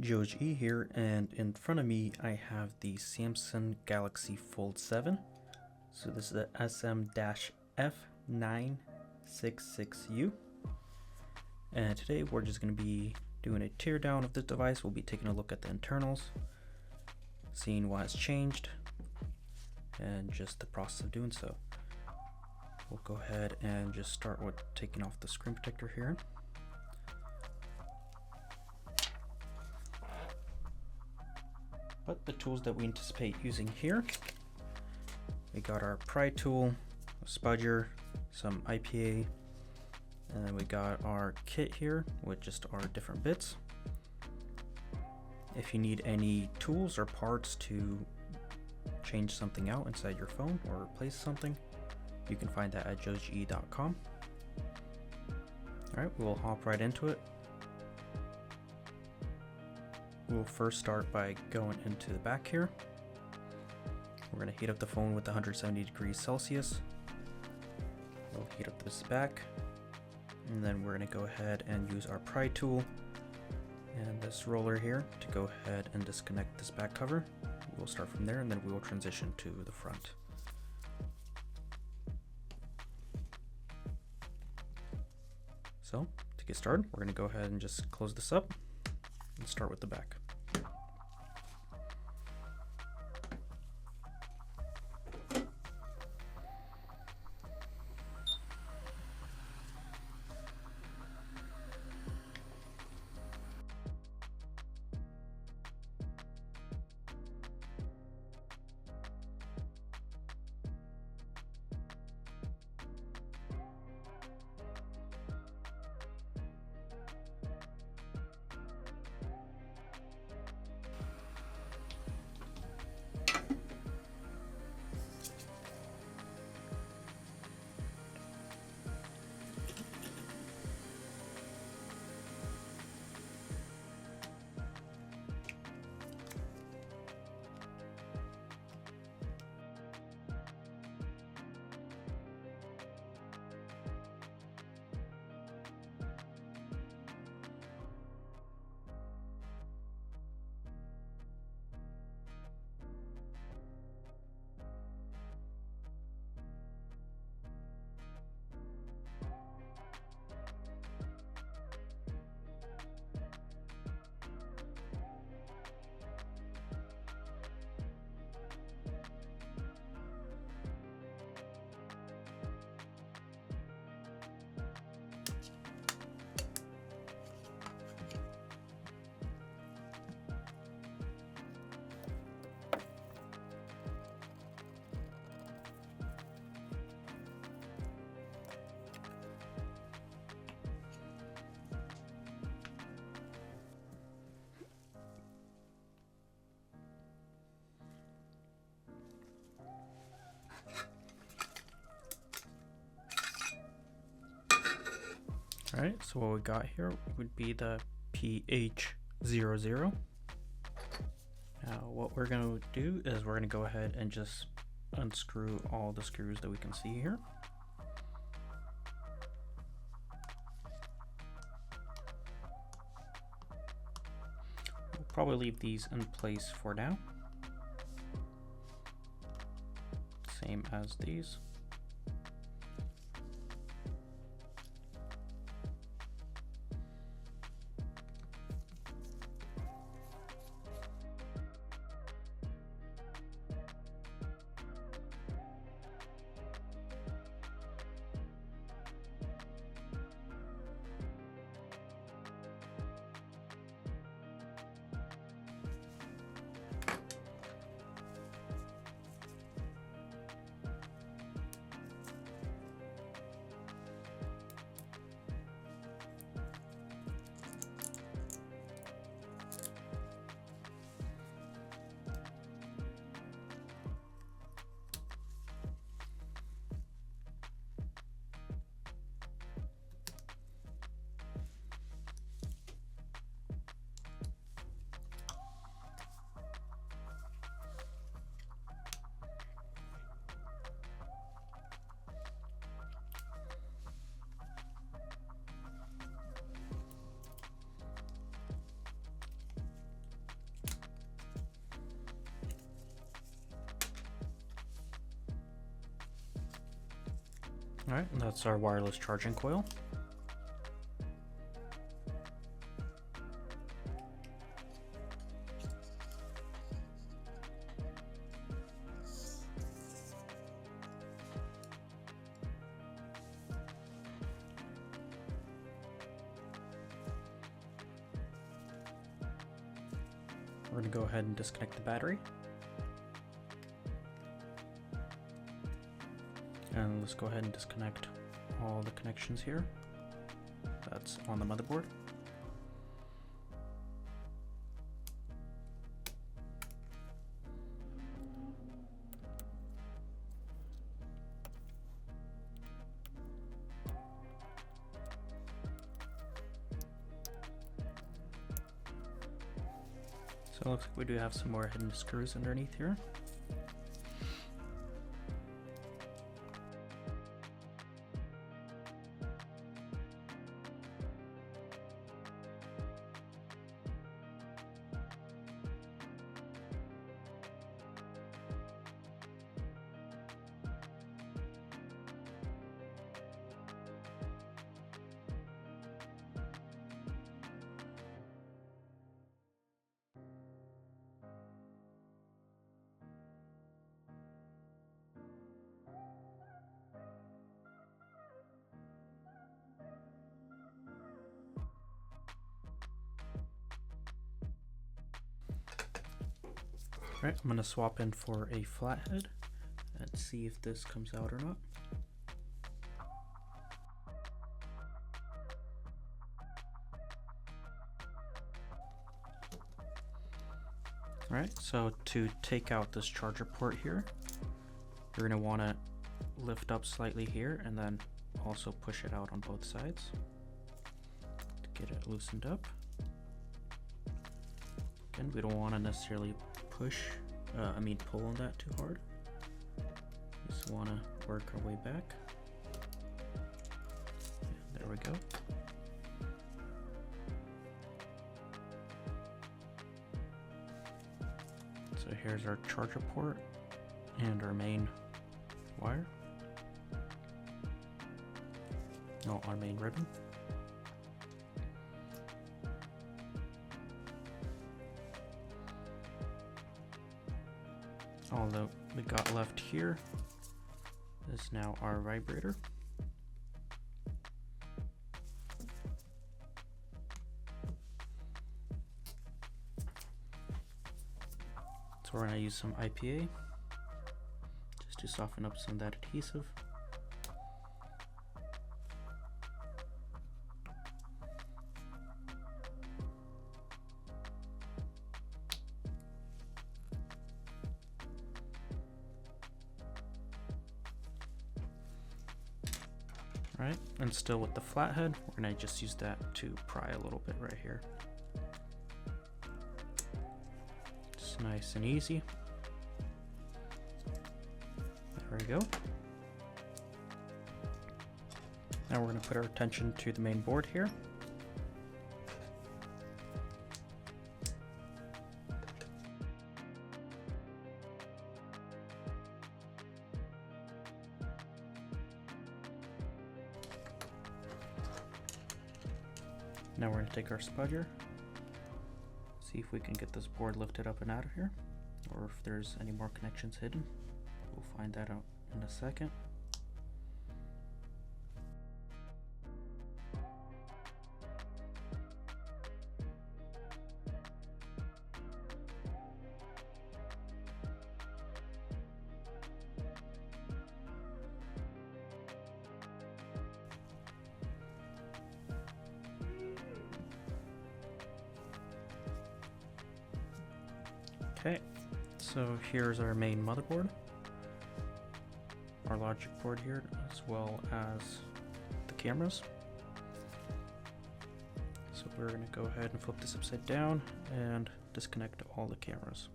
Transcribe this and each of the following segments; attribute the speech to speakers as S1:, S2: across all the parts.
S1: JGE here, and in front of me I have the Samsung Galaxy Fold7. So this is the SM-F966U, and today we're just going to be doing a teardown of this device. We'll be taking a look at the internals, seeing what has changed, and just the process of doing so. We'll go ahead and just start with taking off the screen protector here. But the tools that we anticipate using here, we got our Pry Tool, a Spudger, some IPA, and then we got our kit here with just our different bits. If you need any tools or parts to change something out inside your phone or replace something, you can find that at JGE&x. Alright, we'll hop right into it. We'll first start by going into the back here. We're going to heat up the phone with 170 degrees Celsius. We'll heat up this back, and then we're going to go ahead and use our Pry Tool and this roller here to go ahead and disconnect this back cover. We'll start from there, and then we will transition to the front. So to get started, we're going to go ahead and just close this up and start with the back. Alright, so what we got here would be the PH00. Now what we're going to do is we're going to go ahead and just unscrew all the screws that we can see here. We'll probably leave these in place for now. Same as these. Alright, that's our wireless charging coil. We're going to go ahead and disconnect the battery. And let's go ahead and disconnect all the connections here. That's on the motherboard. So it looks like we do have some more hidden screws underneath here. Alright, I'm going to swap in for a flathead and see if this comes out or not. Alright, so to take out this charger port here, you're going to want to lift up slightly here and then also push it out on both sides to get it loosened up. Again, we don't want to necessarily pull on that too hard. Just want to work our way back. And there we go. So here's our charger port and our main wire. No, our main ribbon. All that we got left here is now our vibrator. So we're going to use some IPA just to soften up some of that adhesive. Right, and still with the flathead, we're going to just use that to pry a little bit right here. Just nice and easy. There we go. Now we're going to put our attention to the main board here. Now we're going to take our spudger, see if we can get this board lifted up and out of here, or if there's any more connections hidden. We'll find that out in a second. Okay, so here's our main motherboard, our logic board here, as well as the cameras. So we're going to go ahead and flip this upside down and disconnect all the cameras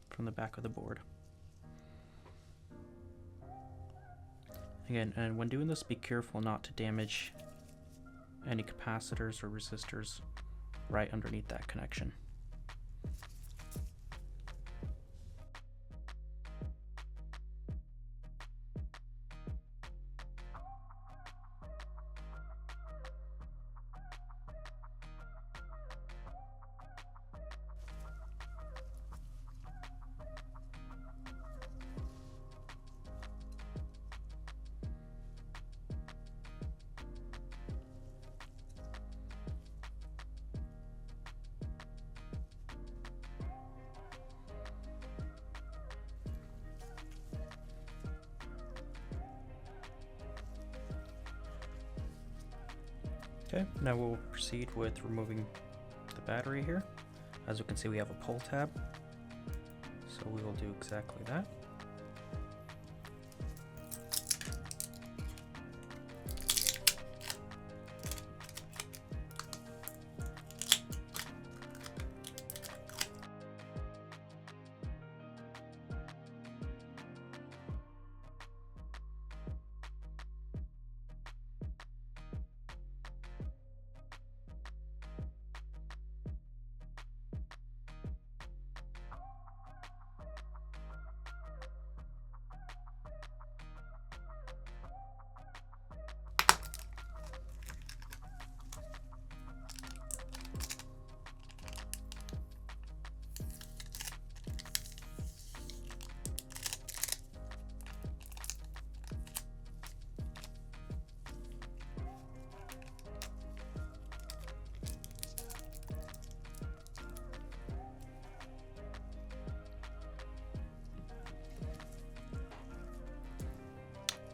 S1: from the back of the board. Again, and when doing this, be careful not to damage any capacitors or resistors right underneath that connection. Okay, now we'll proceed with removing the battery here. As you can see, we have a pull tab, so we will do exactly that.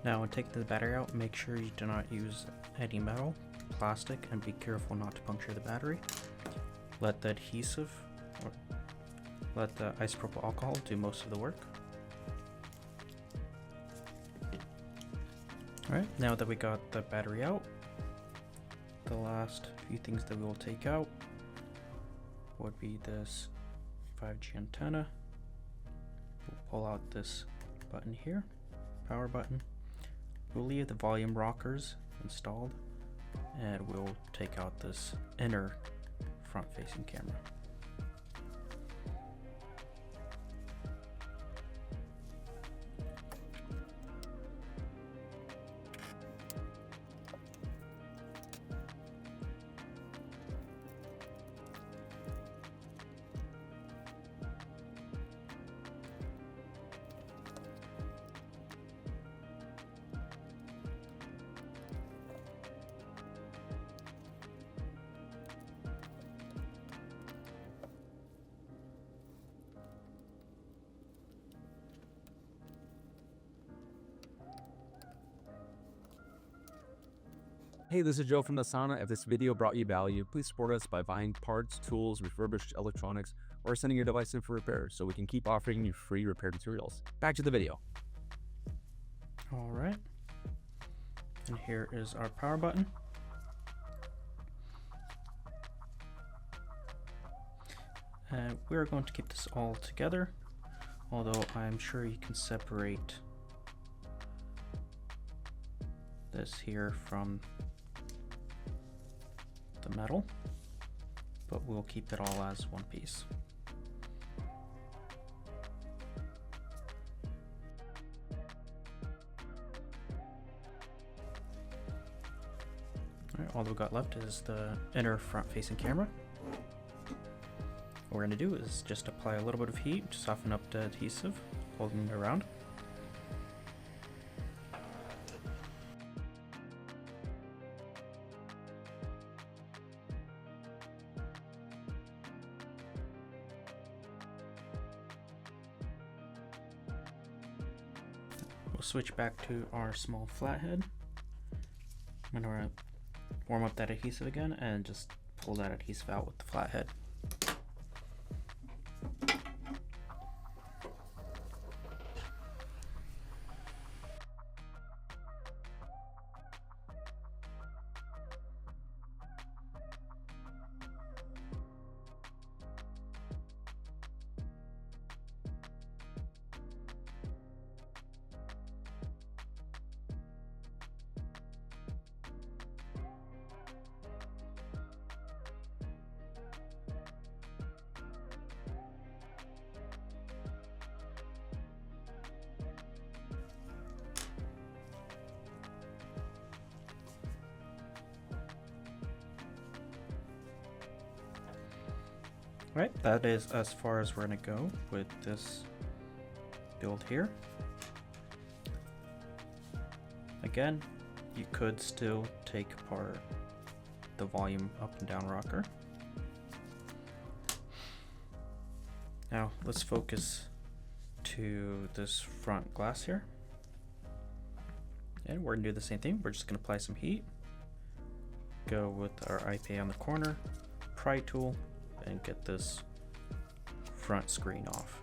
S1: Now when taking the battery out, make sure you do not use any metal, plastic, and be careful not to puncture the battery. Let the adhesive, or let the isopropyl alcohol do most of the work. Alright, now that we got the battery out, the last few things that we will take out would be this 5G antenna. We'll pull out this button here, power button. We'll leave the volume rockers installed, and we'll take out this inner front-facing camera.
S2: Hey, this is Joe from the Sauna. If this video brought you value, please support us by buying parts, tools, refurbished electronics, or sending your device in for repair so we can keep offering you free repair materials. Back to the video.
S1: Alright, and here is our power button. And we're going to keep this all together, although I'm sure you can separate this here from the metal, but we'll keep it all as one piece. Alright, all we've got left is the inner front-facing camera. What we're going to do is just apply a little bit of heat to soften up the adhesive, holding it around. We'll switch back to our small flathead. I'm going to warm up that adhesive again and just pull that adhesive out with the flathead. Right, that is as far as we're going to go with this build here. Again, you could still take apart the volume up and down rocker. Now let's focus to this front glass here. And we're going to do the same thing. We're just going to apply some heat. go with our IPA on the corner, Pry Tool, and get this front screen off.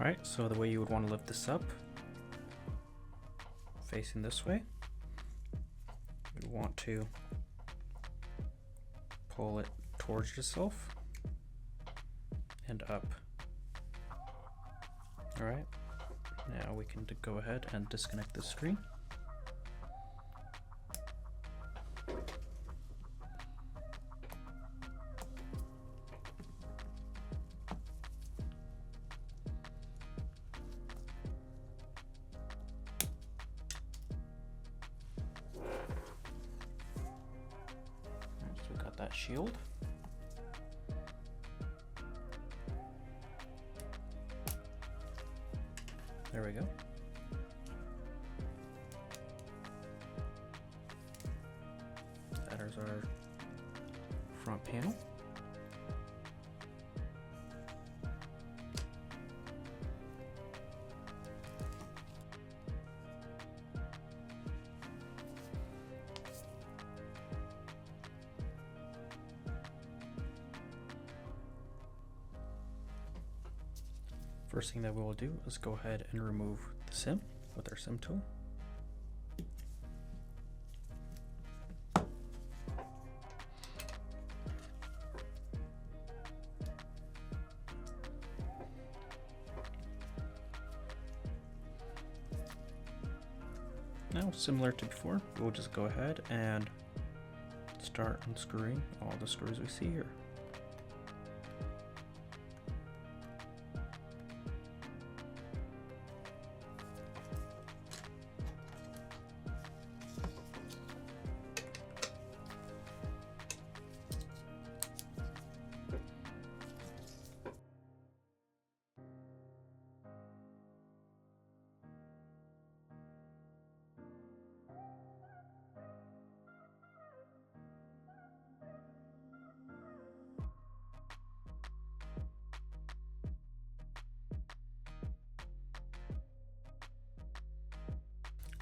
S1: Alright, so the way you would want to lift this up, facing this way, you want to pull it towards yourself and up. Alright, now we can go ahead and disconnect the screen. That shield. There we go. That is our front panel. First thing that we will do is go ahead and remove the SIM with our SIM tool. Now, similar to before, we'll just go ahead and start unscrewing all the screws we see here.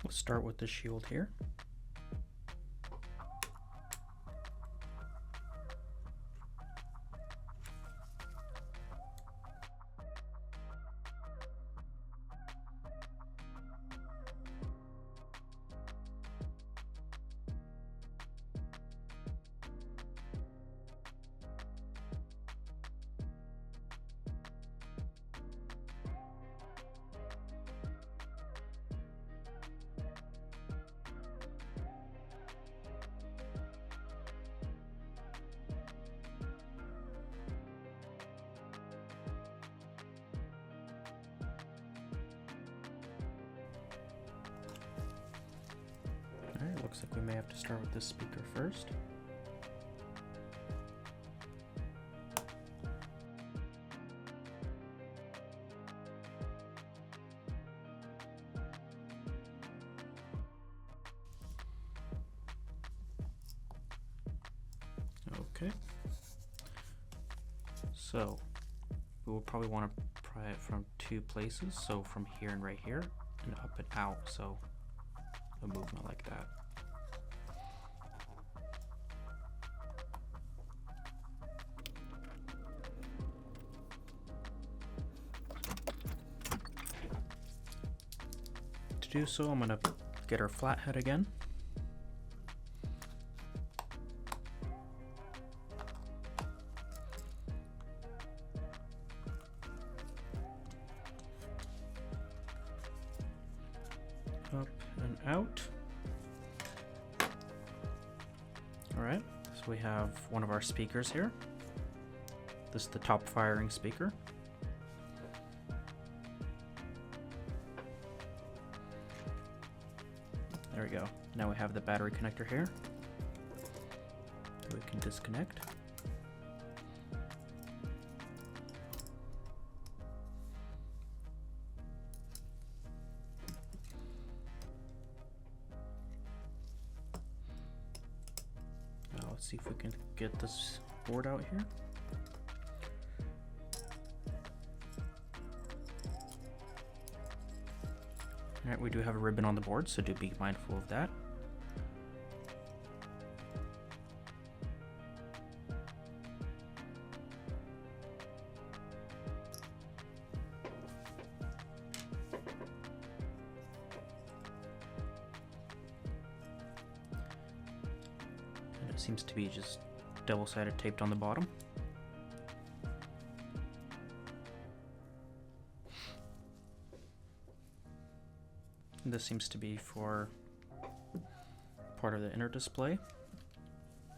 S1: Let's start with the shield here. Alright, looks like we may have to start with this speaker first. Okay. So we will probably want to pry it from 2 places. So from here and right here, and up and out. So a movement like that. To do so, I'm going to get our flathead again. Up and out. Alright, so we have one of our speakers here. This is the top firing speaker. There we go. Now we have the battery connector here. We can disconnect. Now let's see if we can get this board out here. Alright, we do have a ribbon on the board, so do be mindful of that. And it seems to be just double-sided taped on the bottom. This seems to be for part of the inner display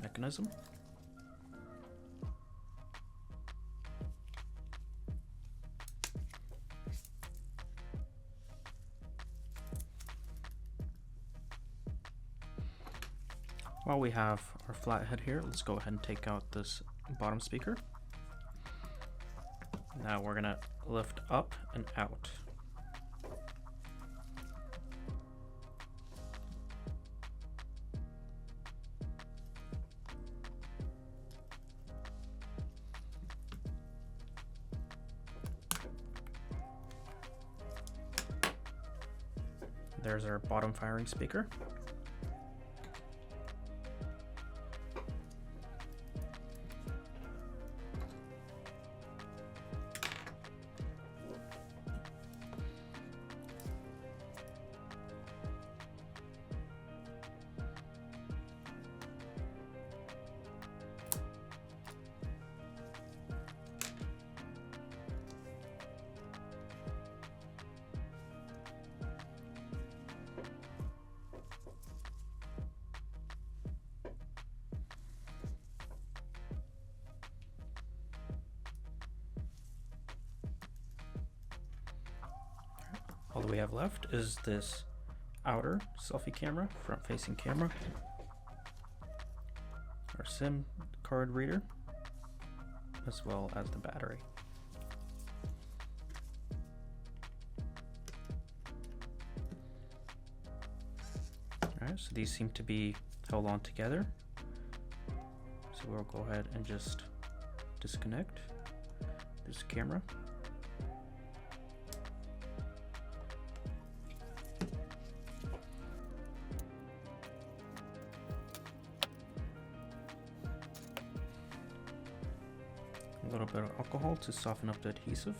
S1: mechanism. While we have our flathead here, let's go ahead and take out this bottom speaker. Now we're gonna lift up and out. There's our bottom firing speaker. All that we have left is this outer selfie camera, front facing camera, our SIM card reader, as well as the battery. Alright, so these seem to be held on together. So we'll go ahead and just disconnect this camera. A little bit of alcohol to soften up the adhesive.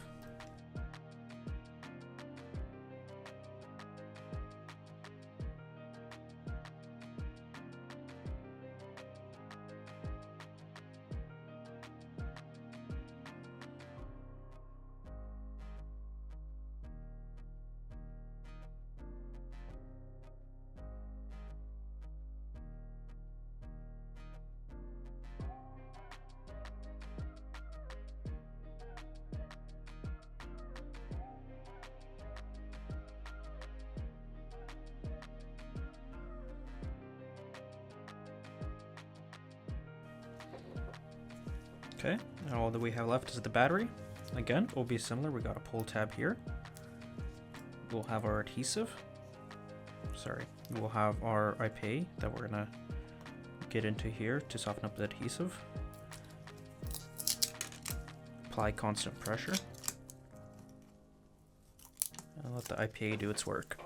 S1: Okay, and all that we have left is the battery. Again, it will be similar. We got a pull tab here. We'll have our adhesive. Sorry, we'll have our IPA that we're gonna get into here to soften up the adhesive. Apply constant pressure. And let the IPA do its work.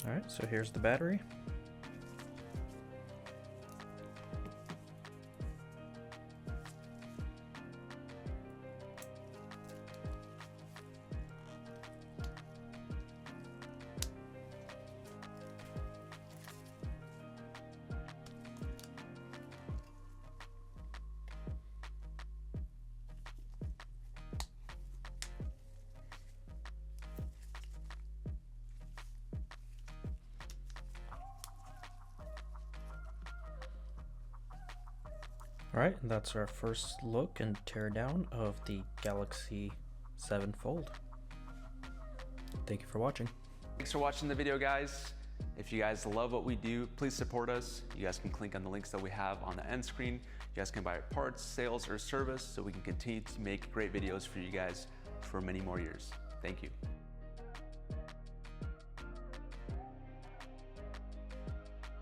S1: Alright, so here's the battery. Alright, and that's our first look and teardown of the Galaxy 7 Fold. Thank you for watching.
S2: Thanks for watching the video, guys. If you guys love what we do, please support us. You guys can click on the links that we have on the end screen. You guys can buy parts, sales, or service so we can continue to make great videos for you guys for many more years. Thank you.